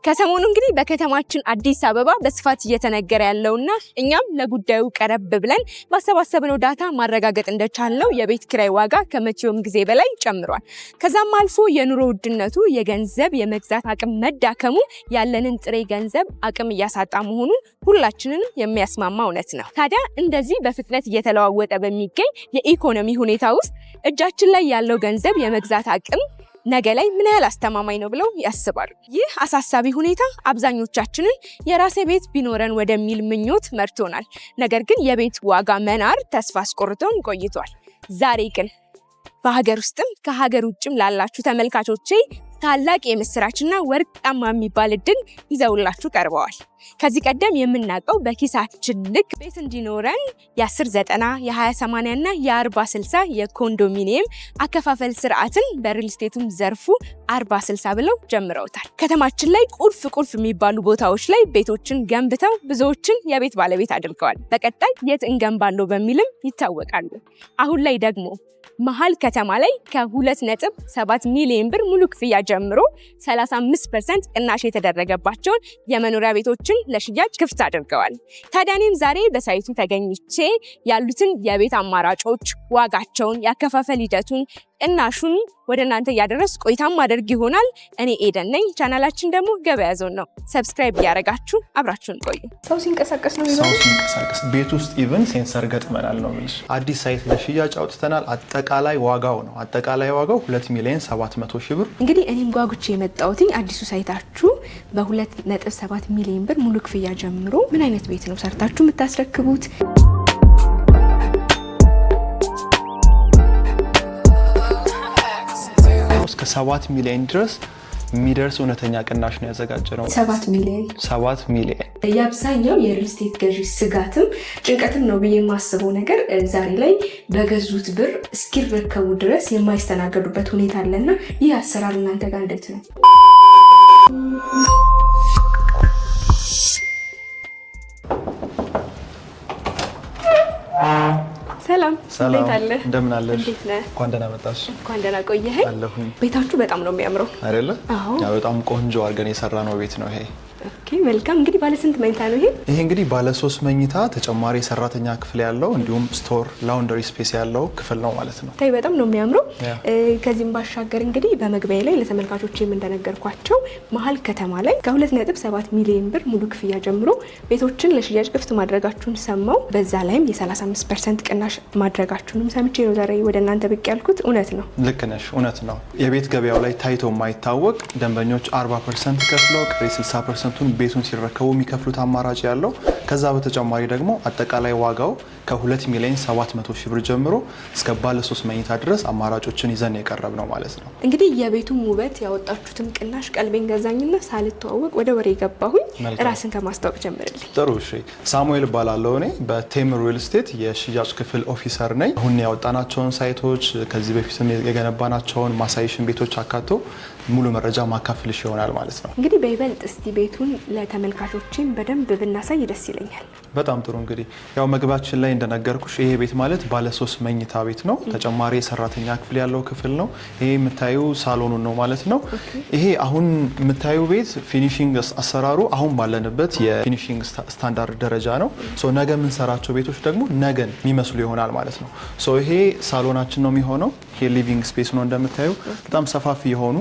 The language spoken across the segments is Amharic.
ከሰሞኑ እንግዲህ በከተማችን አዲስ አበባ በስፋት እየተነገረ ያለውና እኛም ለጉዳዩ ቀረብ ብለን ባሰባሰብነው ዳታ ማረጋገጥ እንደቻልነው የቤት ኪራይ ዋጋ ከመቼውም ጊዜ በላይ ጨምሯል። ከዛም አልፎ የኑሮ ውድነቱ የገንዘብ የመግዛት አቅም መዳከሙ ያለንን ጥሬ ገንዘብ አቅም እያሳጣ መሆኑን ሁላችንን የሚያስማማ እውነት ነው። ታዲያ እንደዚህ በፍጥነት እየተለዋወጠ በሚገኝ የኢኮኖሚ ሁኔታ ውስጥ እጃችን ላይ ያለው ገንዘብ የመግዛት አቅም ነገ ላይ ምን ያህል አስተማማኝ ነው ብለው ያስባሉ? ይህ አሳሳቢ ሁኔታ አብዛኞቻችንን የራሴ ቤት ቢኖረን ወደሚል ምኞት መርቶናል። ነገር ግን የቤት ዋጋ መናር ተስፋ አስቆርጦን ቆይቷል። ዛሬ ግን በሀገር ውስጥም ከሀገር ውጭም ላላችሁ ተመልካቾቼ ታላቅ የምስራችና ወርቃማ የሚባል እድል ይዘውላችሁ ቀርበዋል። ከዚህ ቀደም የምናውቀው በኪሳችን ልክ ቤት እንዲኖረን የ10/90 የ20/80 እና የ40/60 የኮንዶሚኒየም አከፋፈል ስርዓትን በሪል ስቴቱም ዘርፉ 40/60 ብለው ጀምረውታል። ከተማችን ላይ ቁልፍ የሚባሉ ቦታዎች ላይ ቤቶችን ገንብተው ብዙዎችን የቤት ባለቤት አድርገዋል። በቀጣይ የት እንገንባለው በሚልም ይታወቃሉ። አሁን ላይ ደግሞ መሀል ከተማ ላይ ከ2.7 ሚሊዮን ብር ሙሉ ክፍያ ጀምሮ 35% ቅናሽ የተደረገባቸውን የመኖሪያ ቤቶችን ለሽያጭ ክፍት አድርገዋል። ታዲያ እኔም ዛሬ በሳይቱ ተገኝቼ ያሉትን የቤት አማራጮች፣ ዋጋቸውን፣ ያከፋፈል ሂደቱን፣ ቅናሹን ወደ እናንተ እያደረስ ቆይታም ማድረግ ይሆናል። እኔ ኤደን ነኝ። ቻናላችን ደግሞ ገበያ ዞን ነው። ሰብስክራይብ እያደረጋችሁ አብራችሁን ቆዩ። ሰው ሲንቀሳቀስ ነው ሰው ሲንቀሳቀስ ቤት ውስጥ ኢቭን ሴንሰር ገጥመናል ነው ማለት። አዲስ ሳይት ለሽያጭ አውጥተናል። አጠቃላይ ዋጋው 2,700,000 ብር። እንግዲህ እኔም ጓጉቼ የመጣሁት አዲሱ ሳይታችሁ በ2.7 ሚሊዮን ብር ሙሉ ክፍያ ጀምሮ ምን አይነት ቤት ነው ሰርታችሁ የምታስረክቡት? እስከ 7 ሚሊዮን ድረስ የሚደርስ እውነተኛ ቅናሽ ነው ያዘጋጀነው። 7 ሚሊዮን 7 ሚሊዮን። የአብዛኛው የሪል ስቴት ገዢ ስጋትም ጭንቀትም ነው ብዬ የማስበው ነገር ዛሬ ላይ በገዙት ብር እስኪረከቡ ድረስ የማይስተናገዱበት ሁኔታ አለና ይህ አሰራር እናንተ ጋር እንዴት ነው? ሰላም እንዴት አለ? እንደምን አለሽ? እንዴት ነህ? እንኳን ደህና መጣሽ። እንኳን ደህና ቆየኸኝ። አለሁኝ። ቤታችሁ በጣም ነው የሚያምረው አይደለ? አዎ። ያው በጣም ቆንጆ አድርገን የሰራነው ቤት ነው ይሄ። ኦኬ መልካም። እንግዲህ ባለ ስንት መኝታ ነው ይሄ? ይሄ እንግዲህ ባለ 3 መኝታ ተጨማሪ ሰራተኛ ክፍል ያለው እንዲሁም ስቶር ላውንደሪ ስፔስ ያለው ክፍል ነው ማለት ነው። ታይ በጣም ነው የሚያምረው። ከዚህም ባሻገር እንግዲህ በመግቢያ ላይ ለተመልካቾችም እንደነገርኳቸው መሀል ከተማ ላይ ከ2.7 ሚሊዮን ብር ሙሉ ክፍያ ጀምሮ ቤቶችን ለሽያጭ ክፍት ማድረጋችሁን ሰማው። በዛ ላይም የ35% ቅናሽ ማድረጋችሁንም ሰምቼ ነው ዛሬ ወደ እናንተ ብቅ ያልኩት። እውነት ነው? ልክ ነሽ፣ እውነት ነው። የቤት ገበያው ላይ ታይቶ የማይታወቅ ደንበኞች 40% ከፍለው ቀሪ 60% ቤቱን ሲረከቡ የሚከፍሉት አማራጭ ያለው። ከዛ በተጨማሪ ደግሞ አጠቃላይ ዋጋው ከ2,700,000 ብር ጀምሮ እስከ ባለ 3 መኝታ ድረስ አማራጮችን ይዘን የቀረብ ነው ማለት ነው። እንግዲህ የቤቱን ውበት ያወጣችሁትም ቅናሽ ቀልቤን ገዛኝና ሳልተዋወቅ ወደ ወሬ ገባሁኝ። ራስን ከማስታወቅ ጀምርልኝ። ጥሩ እሺ። ሳሙኤል እባላለሁ። እኔ በቴምር ሪል ስቴት የሽያጭ ክፍል ኦፊሰር ነኝ። አሁን ያወጣናቸውን ሳይቶች ከዚህ በፊትም የገነባናቸውን ማሳይሽን ቤቶች አካቶ ሙሉ መረጃ ማካፈልሽ ይሆናል ማለት ነው። እንግዲህ በይበልጥ እስቲ ቤቱን ለተመልካቾችን በደንብ ብናሳይ ደስ ይለኛል። በጣም ጥሩ። እንግዲህ ያው መግባችን ላይ እንደነገርኩሽ ይሄ ቤት ማለት ባለ 3 መኝታ ቤት ነው። ተጨማሪ የሰራተኛ ክፍል ያለው ክፍል ነው። ይሄ የምታዩ ሳሎኑን ነው ማለት ነው። ይሄ አሁን የምታዩ ቤት ፊኒሺንግ አሰራሩ አሁን ባለንበት የፊኒሺንግ ስታንዳርድ ደረጃ ነው። ሶ ነገ የምንሰራቸው ቤቶች ደግሞ ነገን የሚመስሉ ይሆናል ማለት ነው። ሶ ይሄ ሳሎናችን ነው የሚሆነው። ይሄ ሊቪንግ ስፔስ ነው እንደምታዩ። በጣም ሰፋፊ የሆኑ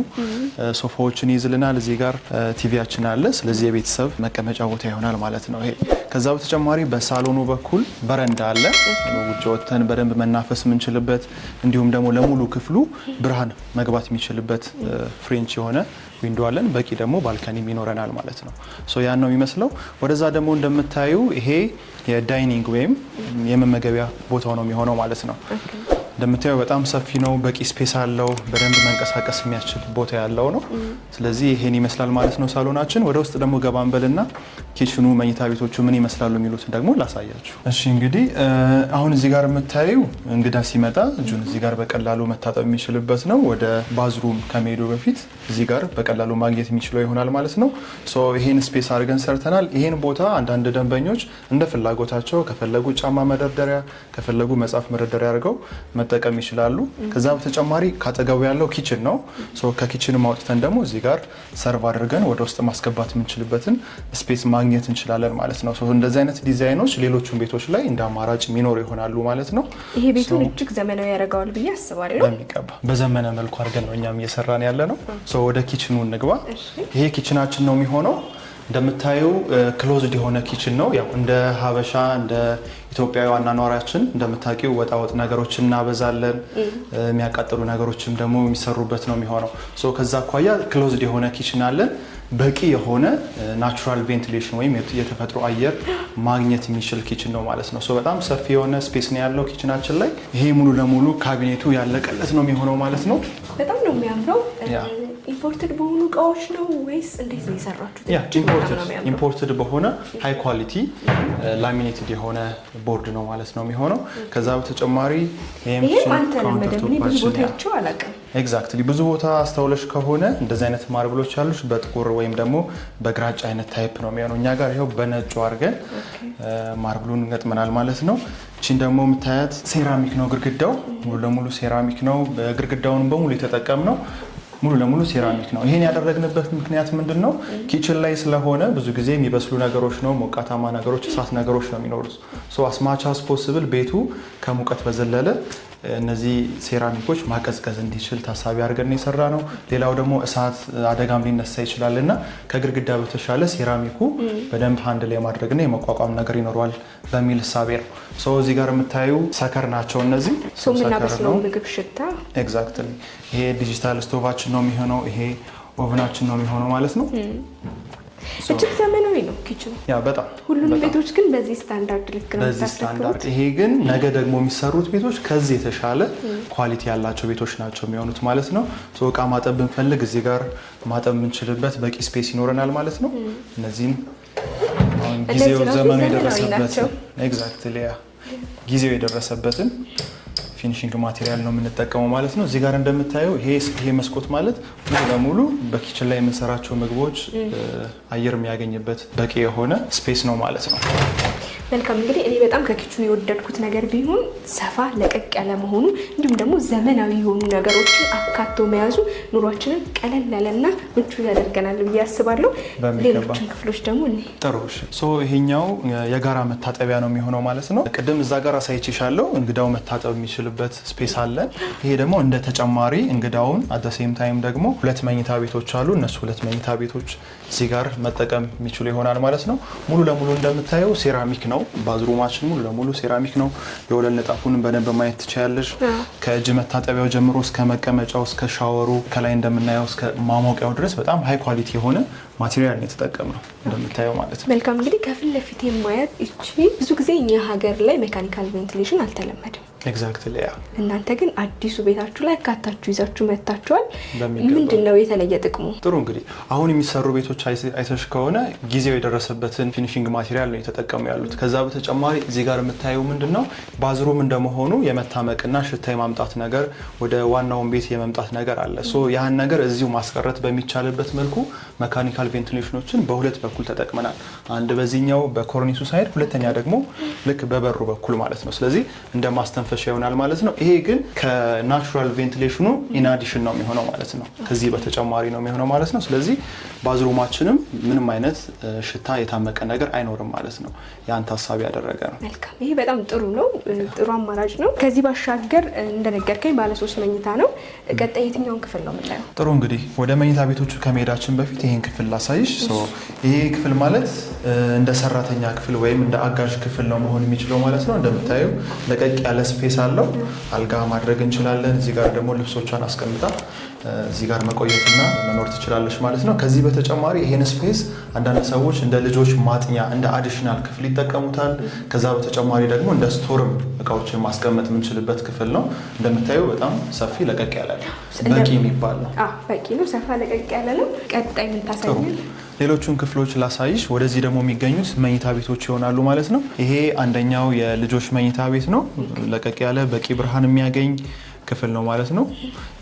ሶፋዎችን ይይዝልናል። እዚህ ጋር ቲቪያችን አለ። ስለዚህ የቤተሰብ መቀመጫ ቦታ ይሆናል ማለት ነው ይሄ። ከዛ በተጨማሪ በሳሎኑ በኩል በረንዳ አለ። ውጭ ወጥተን በደንብ መናፈስ የምንችልበት እንዲሁም ደግሞ ለሙሉ ክፍሉ ብርሃን መግባት የሚችልበት ፍሬንች የሆነ ዊንዶ አለን። በቂ ደግሞ ባልከኒም ይኖረናል ማለት ነው። ሶ ያን ነው የሚመስለው። ወደዛ ደግሞ እንደምታዩ ይሄ የዳይኒንግ ወይም የመመገቢያ ቦታው ነው የሚሆነው ማለት ነው። እንደምታዩ በጣም ሰፊ ነው። በቂ ስፔስ አለው። በደንብ መንቀሳቀስ የሚያስችል ቦታ ያለው ነው። ስለዚህ ይሄን ይመስላል ማለት ነው ሳሎናችን። ወደ ውስጥ ደግሞ ገባን በልና ኪችኑ መኝታ ቤቶቹ ምን ይመስላሉ የሚሉትን ደግሞ ላሳያችሁ። እሺ እንግዲህ አሁን እዚህ ጋር የምታዩ እንግዳ ሲመጣ እጁን እዚህ ጋር በቀላሉ መታጠብ የሚችልበት ነው። ወደ ባዝሩም ከመሄዱ በፊት እዚህ ጋር በቀላሉ ማግኘት የሚችለው ይሆናል ማለት ነው። ሶ ይሄን ስፔስ አድርገን ሰርተናል። ይሄን ቦታ አንዳንድ ደንበኞች እንደ ፍላጎታቸው ከፈለጉ ጫማ መደርደሪያ፣ ከፈለጉ መጽሐፍ መደርደሪያ አድርገው መጠቀም ይችላሉ። ከዛ በተጨማሪ ካጠገቡ ያለው ኪችን ነው። ሶ ከኪችን ማውጥተን ደግሞ እዚህ ጋር ሰርቭ አድርገን ወደ ውስጥ ማስገባት የምንችልበትን ስፔስ ማግኘት እንችላለን ማለት ነው። ሶ እንደዚህ አይነት ዲዛይኖች ሌሎቹም ቤቶች ላይ እንደ አማራጭ የሚኖሩ ይሆናሉ ማለት ነው። ይሄ ቤቱን እጅግ ዘመናዊ ያደርገዋል ብዬ አስባለሁ። በሚገባ በዘመነ መልኩ አድርገን ነው እኛም እየሰራን ያለ ነው። ሶ ወደ ኪችኑ እንግባ። ይሄ ኪችናችን ነው የሚሆነው። እንደምታዩ ክሎዝድ የሆነ ኪችን ነው። ያው እንደ ሀበሻ እንደ ኢትዮጵያዊ አኗኗራችን እንደምታውቂው ወጣወጥ ነገሮችን እናበዛለን። የሚያቃጥሉ ነገሮችም ደግሞ የሚሰሩበት ነው የሚሆነው። ሶ ከዛ አኳያ ክሎዝድ የሆነ ኪችን አለን። በቂ የሆነ ናቹራል ቬንቲሌሽን ወይም የተፈጥሮ አየር ማግኘት የሚችል ኪችን ነው ማለት ነው። ሶ በጣም ሰፊ የሆነ ስፔስ ነው ያለው ኪችናችን ላይ። ይሄ ሙሉ ለሙሉ ካቢኔቱ ያለቀለት ነው የሚሆነው ማለት ነው። በጣም ነው የሚያምረው። ኢምፖርትድ በሆኑ እቃዎች ነው ወይስ እንዴት ነው የሰራችሁት? ኢምፖርትድ በሆነ ሃይ ኳሊቲ ላሚኔትድ የሆነ ቦርድ ነው ማለት ነው የሚሆነው። ከዛ በተጨማሪ ይሄም አልተለመደም። ብዙ ቦታ አይቼው አላውቅም። ኤግዛክትሊ ብዙ ቦታ አስተውለሽ ከሆነ እንደዚህ አይነት ማርብሎች ያሉሽ በጥቁር ወይም ደግሞ በግራጫ አይነት ታይፕ ነው የሚሆነው። እኛ ጋር ይኸው በነጩ አድርገን ማርብሉን እንገጥመናል ማለት ነው። እቺን ደግሞ የምታያት ሴራሚክ ነው። ግድግዳው ሙሉ ለሙሉ ሴራሚክ ነው። ግድግዳውን በሙሉ የተጠቀምነው ሙሉ ለሙሉ ሴራሚክ ነው። ይሄን ያደረግንበት ምክንያት ምንድን ነው? ኪችን ላይ ስለሆነ ብዙ ጊዜ የሚበስሉ ነገሮች ነው፣ ሞቃታማ ነገሮች፣ እሳት ነገሮች ነው የሚኖሩት። ሶ አስማች አስ ፖስብል ቤቱ ከሙቀት በዘለለ እነዚህ ሴራሚኮች ማቀዝቀዝ እንዲችል ታሳቢ አድርገን የሰራ ነው። ሌላው ደግሞ እሳት አደጋም ሊነሳ ይችላል እና ከግድግዳ በተሻለ ሴራሚኩ በደንብ ሃንድ ላይ የማድረግና የመቋቋም ነገር ይኖረዋል በሚል እሳቤ ነው። ሶ እዚህ ጋር የምታዩ ሰከር ናቸው። እነዚህ የምናበስለው ምግብ ሽታ ኤግዛክትሊ። ይሄ ዲጂታል ስቶቫችን ነው የሚሆነው። ይሄ ኦቨናችን ነው የሚሆነው ማለት ነው። እጅግ ዘመናዊ ነው ኪችኑ። ያ በጣም ሁሉም ቤቶች ግን በዚህ ስታንዳርድ ልክ ነው በዚህ ስታንዳርድ። ይሄ ግን ነገ ደግሞ የሚሰሩት ቤቶች ከዚህ የተሻለ ኳሊቲ ያላቸው ቤቶች ናቸው የሚሆኑት ማለት ነው። ሶ እቃ ማጠብ ብንፈልግ እዚህ ጋር ማጠብ የምንችልበት በቂ ስፔስ ይኖረናል ማለት ነው። እነዚህም አሁን ጊዜው ዘመኑ የደረሰበትን ኤግዛክትሊ ጊዜው የደረሰበትን ፊኒሽንግ ማቴሪያል ነው የምንጠቀመው ማለት ነው። እዚህ ጋር እንደምታየው ይሄ መስኮት ማለት ሙሉ ለሙሉ በኪችን ላይ የምንሰራቸው ምግቦች አየር የሚያገኝበት በቂ የሆነ ስፔስ ነው ማለት ነው። መልካም። እንግዲህ እኔ በጣም ከኪችኑ የወደድኩት ነገር ቢሆን ሰፋ ለቀቅ ያለ መሆኑ፣ እንዲሁም ደግሞ ዘመናዊ የሆኑ ነገሮችን አካቶ መያዙ ኑሯችንን ቀለል ያለና ምቹ ያደርገናል ብዬ አስባለሁ። ሌሎችን ክፍሎች ደግሞ ጥሩ። ሶ ይሄኛው የጋራ መታጠቢያ ነው የሚሆነው ማለት ነው። ቅድም እዛ ጋር አሳይቼሻለሁ። እንግዳው መታጠብ የሚችልበት ስፔስ አለ። ይሄ ደግሞ እንደ ተጨማሪ እንግዳውን አደሴም ታይም ደግሞ ሁለት መኝታ ቤቶች አሉ። እነሱ ሁለት መኝታ ቤቶች እዚህ ጋር መጠቀም የሚችሉ ይሆናል ማለት ነው። ሙሉ ለሙሉ እንደምታየው ሴራሚክ ነው። ባዝሩማችን ሙሉ ለሙሉ ሴራሚክ ነው። የወለል ንጣፉንም በደንብ ማየት ትችያለሽ። ከእጅ መታጠቢያው ጀምሮ እስከ መቀመጫው እስከ ሻወሩ ከላይ እንደምናየው እስከ ማሞቂያው ድረስ በጣም ሃይ ኳሊቲ የሆነ ማቴሪያል ነው የተጠቀምነው እንደምታየው ማለት ነው። መልካም። እንግዲህ ከፊት ለፊት የማያት እቺ ብዙ ጊዜ እኛ ሀገር ላይ ሜካኒካል ቬንቲሌሽን አልተለመደም። ኤግዛክትሊ ያ። እናንተ ግን አዲሱ ቤታችሁ ላይ አካታችሁ ይዛችሁ መጥታችኋል። ምንድን ነው የተለየ ጥቅሙ? ጥሩ እንግዲህ አሁን የሚሰሩ ቤቶች አይተሽ ከሆነ ጊዜው የደረሰበትን ፊኒሽንግ ማቴሪያል ነው የተጠቀሙ ያሉት። ከዛ በተጨማሪ እዚህ ጋር የምታየው ምንድን ነው ባዝሩም እንደመሆኑ የመታመቅና ሽታ የማምጣት ነገር ወደ ዋናውን ቤት የመምጣት ነገር አለ። ሶ ያን ነገር እዚሁ ማስቀረት በሚቻልበት መልኩ መካኒካል ቬንቲሌሽኖችን በሁለት በኩል ተጠቅመናል። አንድ በዚህኛው በኮርኒሱ ሳይድ፣ ሁለተኛ ደግሞ ልክ በበሩ በኩል ማለት ነው። ስለዚህ እንደ ማስተንፈሻ ይሆናል ማለት ነው። ይሄ ግን ከናቹራል ቬንቲሌሽኑ ኢንአዲሽን ነው የሚሆነው ማለት ነው። ከዚህ በተጨማሪ ነው የሚሆነው ማለት ነው። ስለዚህ ባዝሩማችንም ምንም አይነት ሽታ የታመቀ ነገር አይኖርም ማለት ነው። ያን ታሳቢ ያደረገ ነው። መልካም። ይሄ በጣም ጥሩ ነው። ጥሩ አማራጭ ነው። ከዚህ ባሻገር እንደነገርከኝ ባለ 3 መኝታ ነው። ቀጣይ የትኛውን ክፍል ነው የምናየው? ጥሩ እንግዲህ ወደ መኝታ ቤቶቹ ከመሄዳችን በፊት ይሄን ክፍል ላሳይሽ። ይሄ ክፍል ማለት እንደ ሰራተኛ ክፍል ወይም እንደ አጋዥ ክፍል ነው መሆን የሚችለው ማለት ነው። እንደምታየው ለቀቅ ያለ ስፔስ አለው። አልጋ ማድረግ እንችላለን። እዚህ ጋር ደግሞ ልብሶቿን አስቀምጣ እዚህ ጋር መቆየትና መኖር ትችላለች ማለት ነው። ከዚህ በተጨማሪ ይሄን ስፔስ አንዳንድ ሰዎች እንደ ልጆች ማጥኛ እንደ አዲሽናል ክፍል ይጠቀሙታል። ከዛ በተጨማሪ ደግሞ እንደ ስቶርም እቃዎችን ማስቀመጥ የምንችልበት ክፍል ነው። እንደምታየው በጣም ሰፊ ለቀቅ ያለ ነው። በቂ የሚባል ነው። በቂ ነው። ሰፋ ለቀቅ ያለ ነው። ቀጣይ ምን ታሳያለህ? ሌሎቹን ክፍሎች ላሳይሽ። ወደዚህ ደግሞ የሚገኙት መኝታ ቤቶች ይሆናሉ ማለት ነው። ይሄ አንደኛው የልጆች መኝታ ቤት ነው። ለቀቅ ያለ በቂ ብርሃን የሚያገኝ ክፍል ነው ማለት ነው።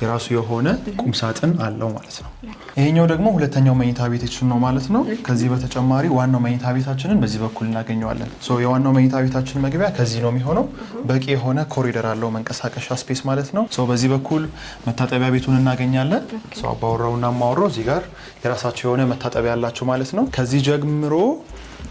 የራሱ የሆነ ቁም ሳጥን አለው ማለት ነው። ይሄኛው ደግሞ ሁለተኛው መኝታ ቤታችን ነው ማለት ነው። ከዚህ በተጨማሪ ዋናው መኝታ ቤታችንን በዚህ በኩል እናገኘዋለን። የዋናው መኝታ ቤታችን መግቢያ ከዚህ ነው የሚሆነው። በቂ የሆነ ኮሪደር አለው፣ መንቀሳቀሻ ስፔስ ማለት ነው። በዚህ በኩል መታጠቢያ ቤቱን እናገኛለን። አባወራውና ማወራው እዚህ ጋር የራሳቸው የሆነ መታጠቢያ ያላቸው ማለት ነው። ከዚህ ጀምሮ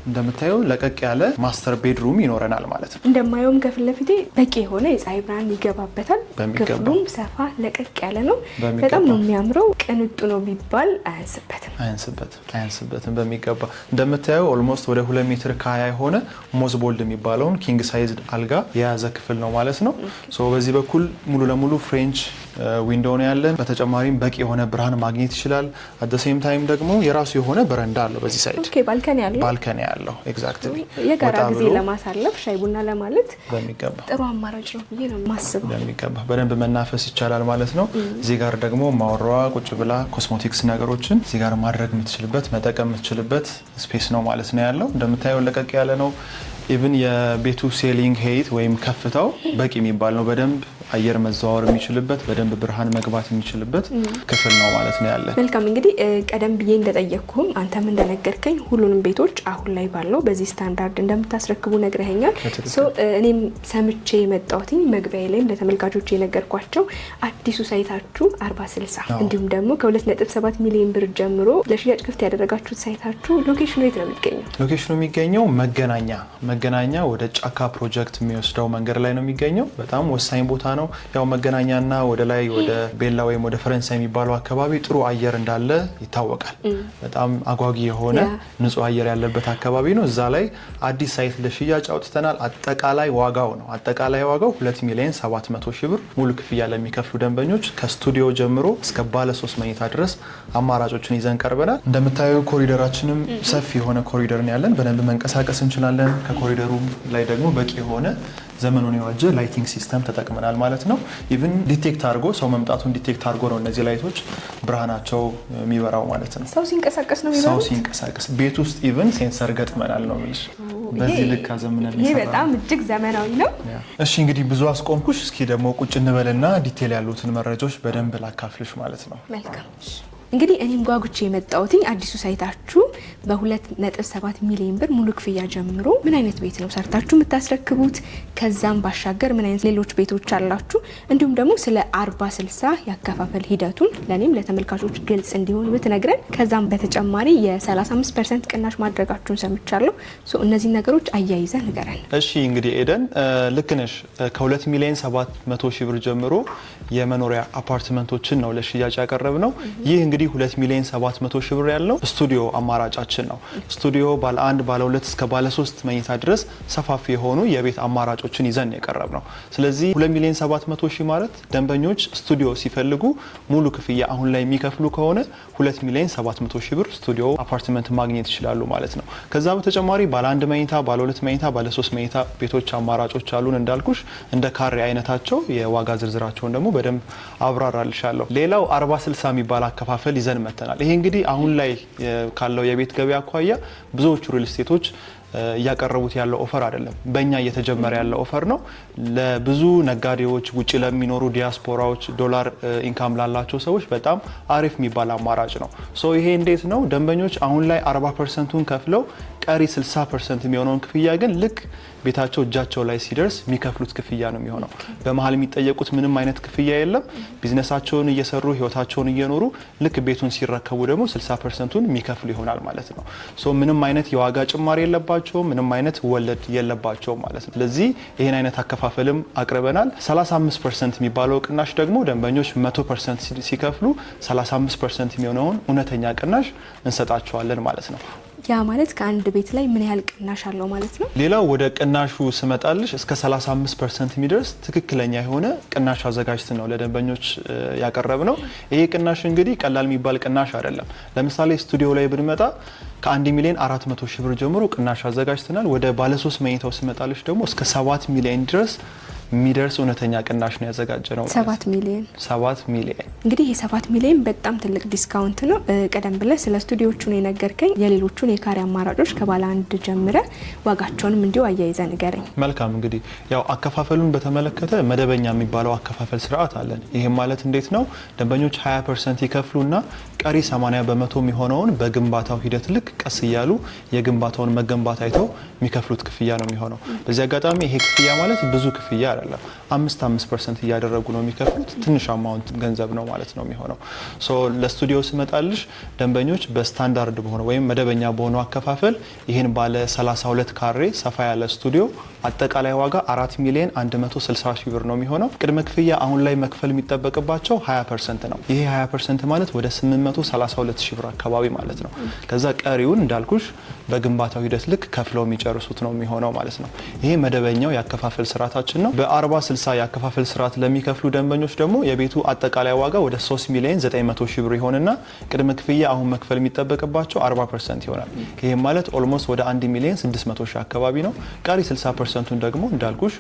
እንደምታየው ለቀቅ ያለ ማስተር ቤድሩም ይኖረናል ማለት ነው። እንደማየውም ከፊት ለፊቴ በቂ የሆነ የፀሐይ ብርሃን ይገባበታል። ክፍሉም ሰፋ ለቀቅ ያለ ነው። በጣም ነው የሚያምረው። ቅንጡ ነው ቢባል አያንስበትም በሚገባ። እንደምታየው ኦልሞስት ወደ 2 ሜትር ከ20 የሆነ ሞዝቦልድ የሚባለውን ኪንግ ሳይዝ አልጋ የያዘ ክፍል ነው ማለት ነው። በዚህ በኩል ሙሉ ለሙሉ ፍሬንች ዊንዶው ነው ያለን። በተጨማሪም በቂ የሆነ ብርሃን ማግኘት ይችላል። አት ዘ ሴም ታይም ደግሞ የራሱ የሆነ በረንዳ አለው በዚህ ሳይድ። ኦኬ ባልከኒ ያለው ኤግዛክትሊ የጋራ ጊዜ ለማሳለፍ ሻይ ቡና ለማለት በሚገባ ጥሩ አማራጭ ነው ብዬ ነው የማስበው። በሚገባ በደንብ መናፈስ ይቻላል ማለት ነው። እዚህ ጋር ደግሞ ማወራዋ ቁጭ ብላ ኮስሞቲክስ ነገሮችን እዚህ ጋር ማድረግ የምትችልበት መጠቀም የምትችልበት ስፔስ ነው ማለት ነው ያለው። እንደምታየው ለቀቅ ያለ ነው። ኢቭን የቤቱ ሴሊንግ ሄይት ወይም ከፍታው በቂ የሚባል ነው። በደንብ አየር መዘዋወር የሚችልበት በደንብ ብርሃን መግባት የሚችልበት ክፍል ነው ማለት ነው ያለ። መልካም እንግዲህ ቀደም ብዬ እንደጠየቅኩም አንተም እንደነገርከኝ ሁሉንም ቤቶች አሁን ላይ ባለው በዚህ ስታንዳርድ እንደምታስረክቡ ነግረኸኛል። እኔም ሰምቼ የመጣሁት መግቢያ ላይም ለተመልካቾች የነገርኳቸው አዲሱ ሳይታችሁ 40/60 እንዲሁም ደግሞ ከ2.7 ሚሊዮን ብር ጀምሮ ለሽያጭ ክፍት ያደረጋችሁት ሳይታችሁ ሎኬሽኑ የት ነው የሚገኘው? ሎኬሽኑ የሚገኘው መገናኛ ወደ ጫካ ፕሮጀክት የሚወስደው መንገድ ላይ ነው የሚገኘው። በጣም ወሳኝ ቦታ ነው። ያው መገናኛና ወደ ላይ ወደ ቤላ ወይም ወደ ፈረንሳይ የሚባለው አካባቢ ጥሩ አየር እንዳለ ይታወቃል። በጣም አጓጊ የሆነ ንጹህ አየር ያለበት አካባቢ ነው። እዛ ላይ አዲስ ሳይት ለሽያጭ አውጥተናል። አጠቃላይ ዋጋው 2,700,000 ብር ሙሉ ክፍያ ለሚከፍሉ ደንበኞች ከስቱዲዮ ጀምሮ እስከ ባለ 3 መኝታ ድረስ አማራጮችን ይዘን ቀርበናል። እንደምታየው ኮሪደራችንም ሰፊ የሆነ ኮሪደር ነው ያለን። በደንብ መንቀሳቀስ እንችላለን። ከኮሪደሩ ላይ ደግሞ በቂ የሆነ ዘመኑን የዋጀ ላይቲንግ ሲስተም ተጠቅመናል ማለት ነው። ኢቭን ዲቴክት አድርጎ ሰው መምጣቱን ዲቴክት አድርጎ ነው እነዚህ ላይቶች ብርሃናቸው የሚበራው ማለት ነው። ሰው ሲንቀሳቀስ ነው የሚበራው። ሰው ሲንቀሳቀስ ቤት ውስጥ ኢቭን ሴንሰር ገጥመናል ነው የምልሽ። በዚህ ልክ አዘምነን ይሄ በጣም እጅግ ዘመናዊ ነው። እሺ እንግዲህ ብዙ አስቆምኩሽ። እስኪ ደግሞ ቁጭ እንበልና ዲቴል ያሉትን መረጃዎች በደንብ ላካፍልሽ ማለት ነው። መልካም እንግዲህ እኔም ጓጉቼ የመጣሁት አዲሱ ሳይታችሁ በ2.7 ሚሊዮን ብር ሙሉ ክፍያ ጀምሮ ምን አይነት ቤት ነው ሰርታችሁ የምታስረክቡት? ከዛም ባሻገር ምን አይነት ሌሎች ቤቶች አላችሁ? እንዲሁም ደግሞ ስለ 40/60 ያከፋፈል ሂደቱን ለኔም ለተመልካቾች ግልጽ እንዲሆን ብትነግረን። ከዛም በተጨማሪ የ35% ቅናሽ ማድረጋችሁን ሰምቻለሁ። እነዚህ ነገሮች አያይዘ ንገረን። እሺ እንግዲህ ኤደን ልክ ነሽ። ከ2,700,000 ብር ጀምሮ የመኖሪያ አፓርትመንቶችን ነው ለሽያጭ ያቀረብ ነው። ይህ እንግዲህ 2,700,000 ብር ያለው ስቱዲዮ አማራጫችን ነው። ስቱዲዮ ባለ 1 ባለ 2 እስከ ባለ 3 መኝታ ድረስ ሰፋፊ የሆኑ የቤት አማራጮችን ይዘን የቀረብ ነው። ስለዚህ 2,700,000 ማለት ደንበኞች ስቱዲዮ ሲፈልጉ ሙሉ ክፍያ አሁን ላይ የሚከፍሉ ከሆነ 2,700,000 ብር ስቱዲዮ አፓርትመንት ማግኘት ይችላሉ ማለት ነው። ከዛ በተጨማሪ ባለ 1 መኝታ፣ ባለ 2 መኝታ፣ ባለ 3 መኝታ ቤቶች አማራጮች አሉን። እንዳልኩሽ እንደ ካሬ አይነታቸው የዋጋ ዝርዝራቸውን ደግሞ በደንብ አብራራልሻለሁ። ሌላው 40/60 የሚባል አከፋፈል ይዘን መተናል። ይሄ እንግዲህ አሁን ላይ ካለው የቤት ገበያ አኳያ ብዙዎቹ ሪል ስቴቶች እያቀረቡት ያለው ኦፈር አይደለም። በእኛ እየተጀመረ ያለው ኦፈር ነው። ለብዙ ነጋዴዎች፣ ውጭ ለሚኖሩ ዲያስፖራዎች፣ ዶላር ኢንካም ላላቸው ሰዎች በጣም አሪፍ የሚባል አማራጭ ነው። ይሄ እንዴት ነው? ደንበኞች አሁን ላይ 40%ን ከፍለው ቀሪ 60% የሚሆነውን ክፍያ ግን ልክ ቤታቸው እጃቸው ላይ ሲደርስ የሚከፍሉት ክፍያ ነው የሚሆነው። በመሀል የሚጠየቁት ምንም አይነት ክፍያ የለም። ቢዝነሳቸውን እየሰሩ ህይወታቸውን እየኖሩ ልክ ቤቱን ሲረከቡ ደግሞ 60%ን የሚከፍሉ ይሆናል ማለት ነው። ምንም አይነት የዋጋ ጭማሪ የለባቸውም፣ ምንም አይነት ወለድ የለባቸውም ማለት ነው። ስለዚህ ይህን አይነት አከፋፈልም አቅርበናል። 35% የሚባለው ቅናሽ ደግሞ ደንበኞች 100% ሲከፍሉ 35% የሚሆነውን እውነተኛ ቅናሽ እንሰጣቸዋለን ማለት ነው። ያ ማለት ከአንድ ቤት ላይ ምን ያህል ቅናሽ አለው ማለት ነው? ሌላው ወደ ቅናሹ ስመጣልሽ እስከ 35% የሚደርስ ትክክለኛ የሆነ ቅናሽ አዘጋጅተን ነው ለደንበኞች ያቀረብ ነው። ይሄ ቅናሽ እንግዲህ ቀላል የሚባል ቅናሽ አይደለም። ለምሳሌ ስቱዲዮ ላይ ብንመጣ ከ1,400,000 ብር ጀምሮ ቅናሽ አዘጋጅተናል። ወደ ባለ 3 መኝታው ስመጣልሽ ደግሞ እስከ 7 ሚሊዮን ድረስ የሚደርስ እውነተኛ ቅናሽ ነው ያዘጋጀነው። 7 ሚሊዮን 7 ሚሊዮን እንግዲህ የ7 ሚሊዮን በጣም ትልቅ ዲስካውንት ነው። ቀደም ብለህ ስለ ስቱዲዮቹ ነው የነገርከኝ። የሌሎቹን የካሬ አማራጮች ከባለ አንድ ጀምረ ዋጋቸውንም እንዲሁ አያይዘ ንገረኝ። መልካም እንግዲህ ያው አከፋፈሉን በተመለከተ መደበኛ የሚባለው አከፋፈል ስርዓት አለን። ይሄም ማለት እንዴት ነው? ደንበኞች 20% ይከፍሉና ቀሪ 80% የሚሆነውን በግንባታው ሂደት ልክ ቀስ እያሉ የግንባታውን መገንባት አይተው የሚከፍሉት ክፍያ ነው የሚሆነው። በዚህ አጋጣሚ ይሄ ክፍያ ማለት ብዙ ክፍያ አይደለም። 5% እያደረጉ ነው የሚከፍሉት። ትንሽ አማውንት ገንዘብ ነው ማለት ነው የሚሆነው። ሶ ለስቱዲዮ ስመጣልሽ ደንበኞች በስታንዳርድ በሆነ ወይም መደበኛ በሆነው አከፋፈል ይሄን ባለ 32 ካሬ ሰፋ ያለ ስቱዲዮ አጠቃላይ ዋጋ 4 ሚሊዮን 160 ሺህ ብር ነው የሚሆነው። ቅድመ ክፍያ አሁን ላይ መክፈል የሚጠበቅባቸው 20% ነው። ይሄ 20% ማለት ወደ 832 ሺህ ብር አካባቢ ማለት ነው። ከዛ ቀሪውን እንዳልኩሽ በግንባታው ሂደት ልክ ከፍለው የሚጨርሱት ነው የሚሆነው ማለት ነው። ይሄ መደበኛው የአከፋፈል ስርዓታችን ነው። በ40/60 የአከፋፈል ስርዓት ለሚከፍሉ ደንበኞች ደግሞ የቤቱ አጠቃላይ ዋጋ ወደ 3 ሚሊዮን 900 ሺህ ብር ይሆንና ቅድመ ክፍያ አሁን መክፈል የሚጠበቅባቸው 40% ይሆናል። ይሄ ማለት ኦልሞስት ወደ 1 ሚሊዮን 600 ሺህ አካባቢ ነው። ቀሪ 60%ቱን ደግሞ እንዳልኩሽ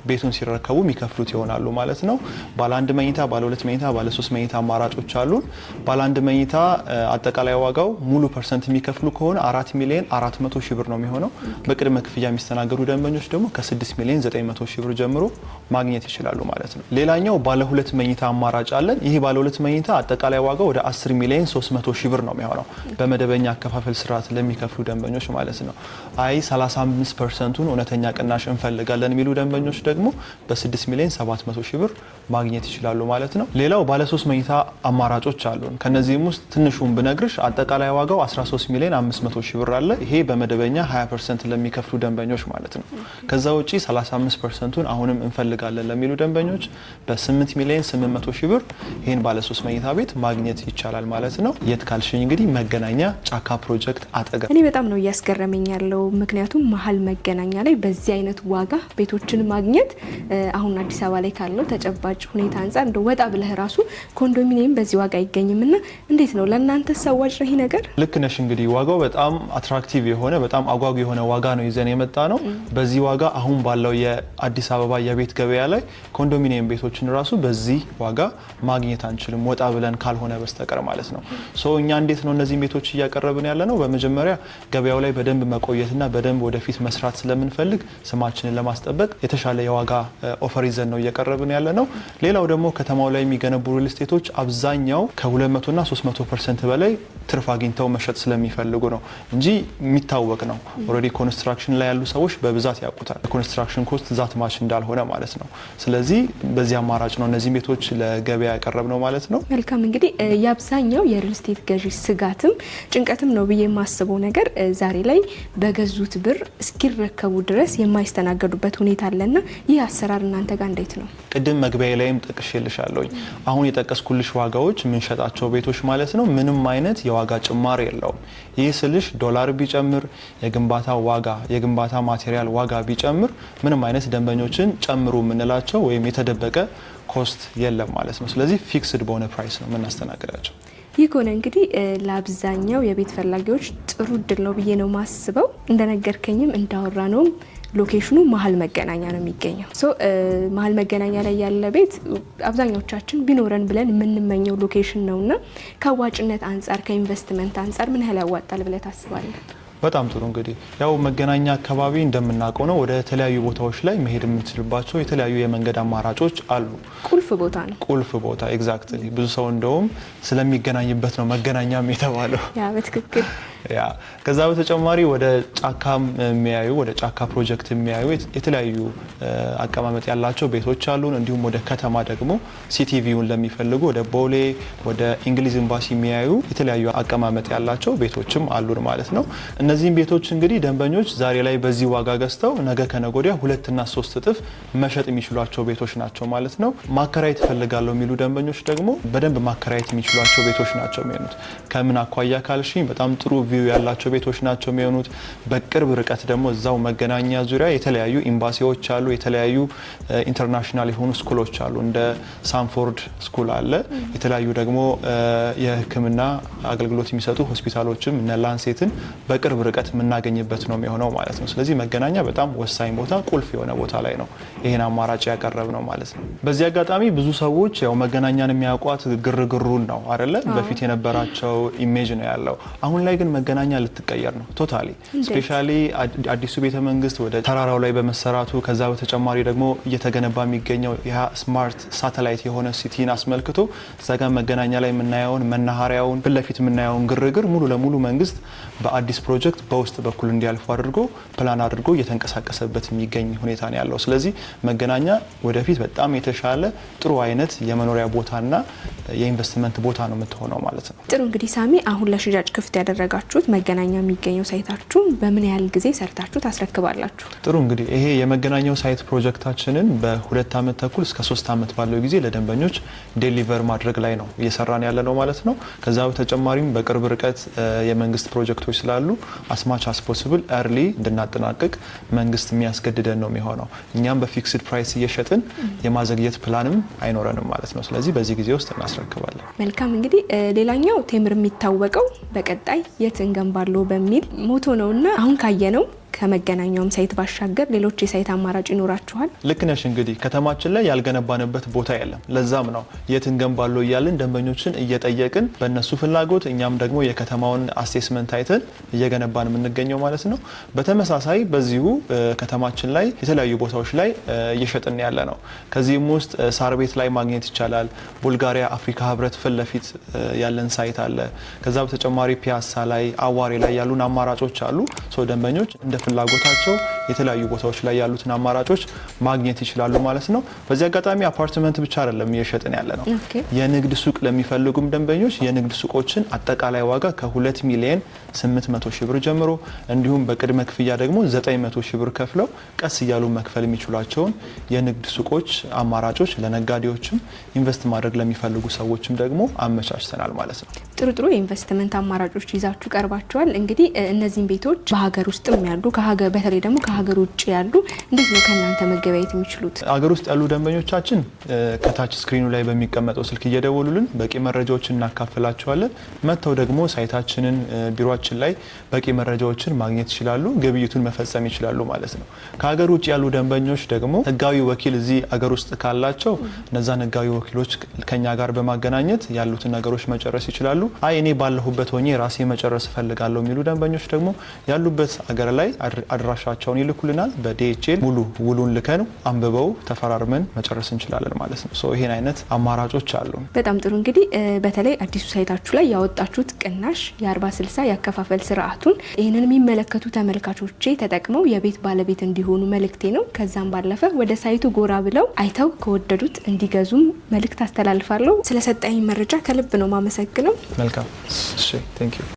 ቤቱን ሲረከቡ የሚከፍሉት ይሆናሉ ማለት ነው። ባለ 1 መኝታ፣ ባለ 2 መኝታ፣ ባለ 3 መኝታ አማራጮች አሉን። ባለ 1 መኝታ አጠቃላይ ዋጋው ሙሉ ፐርሰንት የሚከፍሉ ከሆነ 4 ሚሊዮን 400 ሺህ ብር ነው የሚሆነው። በቅድመ ክፍያ የሚስተናገዱ ደንበኞች ደግሞ ከ6 ሚሊዮን 900 ሺህ ብር ጀምሮ ማግኘት ይችላሉ ማለት ነው። ሌላኛው ባለ 2 መኝታ አማራጭ አለን። ይህ ባለ 2 መኝታ አጠቃላይ ዋጋው ወደ 10 ሚሊዮን 300 ሺህ ብር ነው የሚሆነው በመደበኛ አከፋፈል ስርዓት ለሚከፍሉ ደንበኞች ማለት ነው። 35%ቱን እውነተኛ ቅናሽ እንፈልጋለን የሚሉ ደንበኞች ደግሞ በ6 ሚሊዮን 700 ሺህ ብር ማግኘት ይችላሉ ማለት ነው። ሌላው ባለ 3 መኝታ አማራጮች አሉን። ከነዚህም ውስጥ ትንሹን ብነግርሽ አጠቃላይ ዋጋው 13 ሚሊዮን 500 ሺህ ብር አለ። ይሄ በመደበኛ 20% ለሚከፍሉ ደንበኞች ማለት ነው። ከዛ ውጪ 35%ቱን አሁንም እንፈልጋለን ለሚሉ ደንበኞች በ8 ሚሊዮን 800 ሺህ ብር ይሄን ባለ 3 መኝታ ቤት ማግኘት ይቻላል ማለት ነው። የት ካልሽኝ እንግዲህ መገናኛ ጫካ ፕሮጀክት አጠገብ። እኔ በጣም ነው እያስገረመኝ ያለው፣ ምክንያቱም መሀል መገናኛ ላይ በዚህ አይነት ዋጋ ቤቶችን ማግኘት አሁን አዲስ አበባ ላይ ካለው ተጨባጭ ሁኔታ አንጻር እንደ ወጣ ብለህ ራሱ ኮንዶሚኒየም በዚህ ዋጋ አይገኝምና እንዴት ነው ለእናንተ ሰዋጭ ነው ይሄ ነገር? ልክ ነሽ። እንግዲህ ዋጋው በጣም አትራክቲቭ የሆነ በጣም አጓጊ የሆነ ዋጋ ነው ይዘን የመጣ ነው። በዚህ ዋጋ አሁን ባለው የአዲስ አበባ የቤት ገበያ ላይ ኮንዶሚኒየም ቤቶችን ራሱ በዚህ ዋጋ ማግኘት አንችልም ወጣ ብለን ካልሆነ በስተቀር ማለት ነው። ሶ እኛ እንዴት ነው እነዚህ ቤቶች እያቀረብን ያለ ነው? በመጀመሪያ ገበያው ላይ በደንብ መቆየትና በደንብ ወደፊት መስራት ስለምንፈልግ ስማችንን ለማስጠበቅ የተሻለ የዋጋ ኦፈር ይዘን ነው እየቀረብን ያለ ነው። ሌላው ደግሞ ከተማው ላይ የሚገነቡ ሪል ስቴቶች አብዛኛው ከ200 እና 300% በላይ ትርፍ አግኝተው መሸጥ ስለሚፈልጉ ነው እንጂ የሚታወቅ ነው። ኦልሬዲ ኮንስትራክሽን ላይ ያሉ ሰዎች በብዛት ያውቁታል የኮንስትራክሽን ኮስት ዛት ማች እንዳልሆነ ማለት ነው። ስለዚህ በዚህ አማራጭ ነው እነዚህ ቤቶች ለገበያ ያቀረብ ነው ማለት ነው። መልካም እንግዲህ የአብዛኛው የሪል ስቴት ገዢ ስጋትም ጭንቀትም ነው ብዬ የማስበው ነገር ዛሬ ላይ በገዙት ብር እስኪረከቡ ድረስ የማይስተናገዱበት ሁኔታ አለና ይህ አሰራር እናንተ ጋር እንዴት ነው? ቅድም መግቢያ ላይም ጠቅሼልሻለሁኝ። አሁን የጠቀስኩልሽ ዋጋዎች የምንሸጣቸው ቤቶች ማለት ነው ምንም አይነት የዋጋ ጭማሪ የለውም። ይህ ስልሽ ዶላር ቢጨምር የግንባታ ዋጋ የግንባታ ማቴሪያል ዋጋ ቢጨምር ምንም አይነት ደንበኞችን ጨምሩ የምንላቸው ወይም የተደበቀ ኮስት የለም ማለት ነው። ስለዚህ ፊክስድ በሆነ ፕራይስ ነው የምናስተናግዳቸው። ይህ ከሆነ እንግዲህ ለአብዛኛው የቤት ፈላጊዎች ጥሩ እድል ነው ብዬ ነው ማስበው። እንደነገርከኝም እንዳወራ ነውም ሎኬሽኑ መሀል መገናኛ ነው የሚገኘው። መሀል መገናኛ ላይ ያለ ቤት አብዛኞቻችን ቢኖረን ብለን የምንመኘው ሎኬሽን ነውና ከአዋጭነት አንጻር ከኢንቨስትመንት አንጻር ምን ያህል ያዋጣል ብለህ ታስባለህ? በጣም ጥሩ። እንግዲህ ያው መገናኛ አካባቢ እንደምናውቀው ነው ወደ ተለያዩ ቦታዎች ላይ መሄድ የምንችልባቸው የተለያዩ የመንገድ አማራጮች አሉ። ቁልፍ ቦታ ነው። ቁልፍ ቦታ ኤግዛክትሊ። ብዙ ሰው እንደውም ስለሚገናኝበት ነው መገናኛም የተባለው። ያ በትክክል ያ። ከዛ በተጨማሪ ወደ ጫካም የሚያዩ ወደ ጫካ ፕሮጀክት የሚያዩ የተለያዩ አቀማመጥ ያላቸው ቤቶች አሉን። እንዲሁም ወደ ከተማ ደግሞ ሲቲቪውን ለሚፈልጉ ወደ ቦሌ ወደ እንግሊዝ ኤምባሲ የሚያዩ የተለያዩ አቀማመጥ ያላቸው ቤቶችም አሉን ማለት ነው። እነዚህም ቤቶች እንግዲህ ደንበኞች ዛሬ ላይ በዚህ ዋጋ ገዝተው ነገ ከነገ ወዲያ 2 እና 3 እጥፍ መሸጥ የሚችሏቸው ቤቶች ናቸው ማለት ነው። ማከራየት እፈልጋለሁ የሚሉ ደንበኞች ደግሞ በደንብ ማከራየት የሚችሏቸው ቤቶች ናቸው የሚሆኑት። ከምን አኳያ ካልሽኝ በጣም ጥሩ ቪው ያላቸው ቤቶች ናቸው የሚሆኑት። በቅርብ ርቀት ደግሞ እዛው መገናኛ ዙሪያ የተለያዩ ኤምባሲዎች አሉ፣ የተለያዩ ኢንተርናሽናል የሆኑ ስኩሎች አሉ። እንደ ሳንፎርድ ስኩል አለ። የተለያዩ ደግሞ የሕክምና አገልግሎት የሚሰጡ ሆስፒታሎችም እነ ላንሴትን በቅርብ ርቀት የምናገኝበት ነው የሚሆነው ማለት ነው። ስለዚህ መገናኛ በጣም ወሳኝ ቦታ፣ ቁልፍ የሆነ ቦታ ላይ ነው ይሄን አማራጭ ያቀረብ ነው ማለት ነው። በዚህ አጋጣሚ ብዙ ሰዎች ያው መገናኛን የሚያውቋት ግርግሩን ነው አይደለ? በፊት የነበራቸው ኢሜጅ ነው ያለው። አሁን ላይ ግን መገናኛ ልትቀየር ነው ቶታሊ። ስፔሻሊ አዲሱ ቤተ መንግስት ወደ ተራራው ላይ በመሰራቱ ከዛ በተጨማሪ ደግሞ እየተገነባ የሚገኘው ያ ስማርት ሳተላይት የሆነ ሲቲን አስመልክቶ እዛ ጋር መገናኛ ላይ የምናየውን መናኸሪያውን ፊት ለፊት የምናየውን ግርግር ሙሉ ለሙሉ መንግስት በአዲስ ፕሮጀክት በውስጥ በኩል እንዲያልፉ አድርጎ ፕላን አድርጎ እየተንቀሳቀሰበት የሚገኝ ሁኔታ ነው ያለው። ስለዚህ መገናኛ ወደፊት በጣም የተሻለ ጥሩ አይነት የመኖሪያ ቦታና የኢንቨስትመንት ቦታ ነው የምትሆነው ማለት ነው። ጥሩ እንግዲህ ሳሚ፣ አሁን ለሽያጭ ክፍት ያደረጋችሁት መገናኛ የሚገኘው ሳይታችሁ በምን ያህል ጊዜ ሰርታችሁ ታስረክባላችሁ? ጥሩ እንግዲህ ይሄ የመገናኛው ሳይት ፕሮጀክታችንን በ2 ዓመት ተኩል እስከ 3 ዓመት ባለው ጊዜ ለደንበኞች ዴሊቨር ማድረግ ላይ ነው እየሰራን ያለ ነው ማለት ነው። ከዛ በተጨማሪም በቅርብ ርቀት የመንግስት ፕሮጀክቶች ስላሉ አስማች አስ ፖሲብል ኤርሊ እንድናጠናቅቅ መንግስት የሚያስገድደን ነው የሚሆነው። እኛም በፊክስድ ፕራይስ እየሸጥን የማዘግየት ፕላንም አይኖረንም ማለት ነው። ስለዚህ በዚህ ጊዜ ውስጥ እናስረክባለን። መልካም እንግዲህ ሌላኛው ቴምር የሚታወቀው በቀጣይ የት እንገንባለሁ በሚል ሞቶ ነውና አሁን ካየነው ከመገናኛውም ሳይት ባሻገር ሌሎች የሳይት አማራጭ ይኖራችኋል? ልክ ነሽ። እንግዲህ ከተማችን ላይ ያልገነባንበት ቦታ የለም። ለዛም ነው የት እንገንባለሁ እያልን ደንበኞችን እየጠየቅን በእነሱ ፍላጎት እኛም ደግሞ የከተማውን አሴስመንት አይተን እየገነባን የምንገኘው ማለት ነው። በተመሳሳይ በዚሁ ከተማችን ላይ የተለያዩ ቦታዎች ላይ እየሸጥን ያለ ነው። ከዚህም ውስጥ ሳር ቤት ላይ ማግኘት ይቻላል። ቡልጋሪያ አፍሪካ ህብረት ፊት ለፊት ያለን ሳይት አለ። ከዛ በተጨማሪ ፒያሳ ላይ፣ አዋሬ ላይ ያሉን አማራጮች አሉ። ደንበኞች እንደ ፍላጎታቸው የተለያዩ ቦታዎች ላይ ያሉትን አማራጮች ማግኘት ይችላሉ ማለት ነው። በዚህ አጋጣሚ አፓርትመንት ብቻ አይደለም እየሸጥን ያለ ነው። የንግድ ሱቅ ለሚፈልጉም ደንበኞች የንግድ ሱቆችን አጠቃላይ ዋጋ ከ2 ሚሊዮን 800 ሺህ ብር ጀምሮ እንዲሁም በቅድመ ክፍያ ደግሞ 900 ሺህ ብር ከፍለው ቀስ እያሉ መክፈል የሚችሏቸውን የንግድ ሱቆች አማራጮች ለነጋዴዎችም ኢንቨስት ማድረግ ለሚፈልጉ ሰዎችም ደግሞ አመቻችተናል ማለት ነው። ጥሩ የኢንቨስትመንት አማራጮች ይዛችሁ ቀርባችኋል። እንግዲህ እነዚህን ቤቶች በሀገር ውስጥም ያሉ በተለይ ደግሞ ከሀገር ውጭ ያሉ እንዴት ነው ከእናንተ መገበያየት የሚችሉት? ሀገር ውስጥ ያሉ ደንበኞቻችን ከታች ስክሪኑ ላይ በሚቀመጠው ስልክ እየደወሉልን በቂ መረጃዎችን እናካፍላቸዋለን። መጥተው ደግሞ ሳይታችንን ቢሮችን ላይ በቂ መረጃዎችን ማግኘት ይችላሉ፣ ግብይቱን መፈጸም ይችላሉ ማለት ነው። ከሀገር ውጭ ያሉ ደንበኞች ደግሞ ህጋዊ ወኪል እዚህ ሀገር ውስጥ ካላቸው እነዛን ህጋዊ ወኪሎች ከኛ ጋር በማገናኘት ያሉትን ነገሮች መጨረስ ይችላሉ። እኔ ባለሁበት ሆኜ ራሴ መጨረስ እፈልጋለሁ የሚሉ ደንበኞች ደግሞ ያሉበት ሀገር ላይ አድራሻቸውን ይልኩልናል። በዲኤችኤል ሙሉ ውሉን ልከን አንብበው ተፈራርመን መጨረስ እንችላለን ማለት ነው። ይሄን አይነት አማራጮች አሉ። በጣም ጥሩ እንግዲህ በተለይ አዲሱ ሳይታችሁ ላይ ያወጣችሁት ቅናሽ የ40/60 ያከፋፈል ስርዓቱን ይህንን የሚመለከቱ ተመልካቾቼ ተጠቅመው የቤት ባለቤት እንዲሆኑ መልእክቴ ነው። ከዛም ባለፈ ወደ ሳይቱ ጎራ ብለው አይተው ከወደዱት እንዲገዙም መልእክት አስተላልፋለሁ። ስለሰጠኝ መረጃ ከልብ ነው ማመሰግነው። መልካም። እሺ፣ ቴንክ ዩ።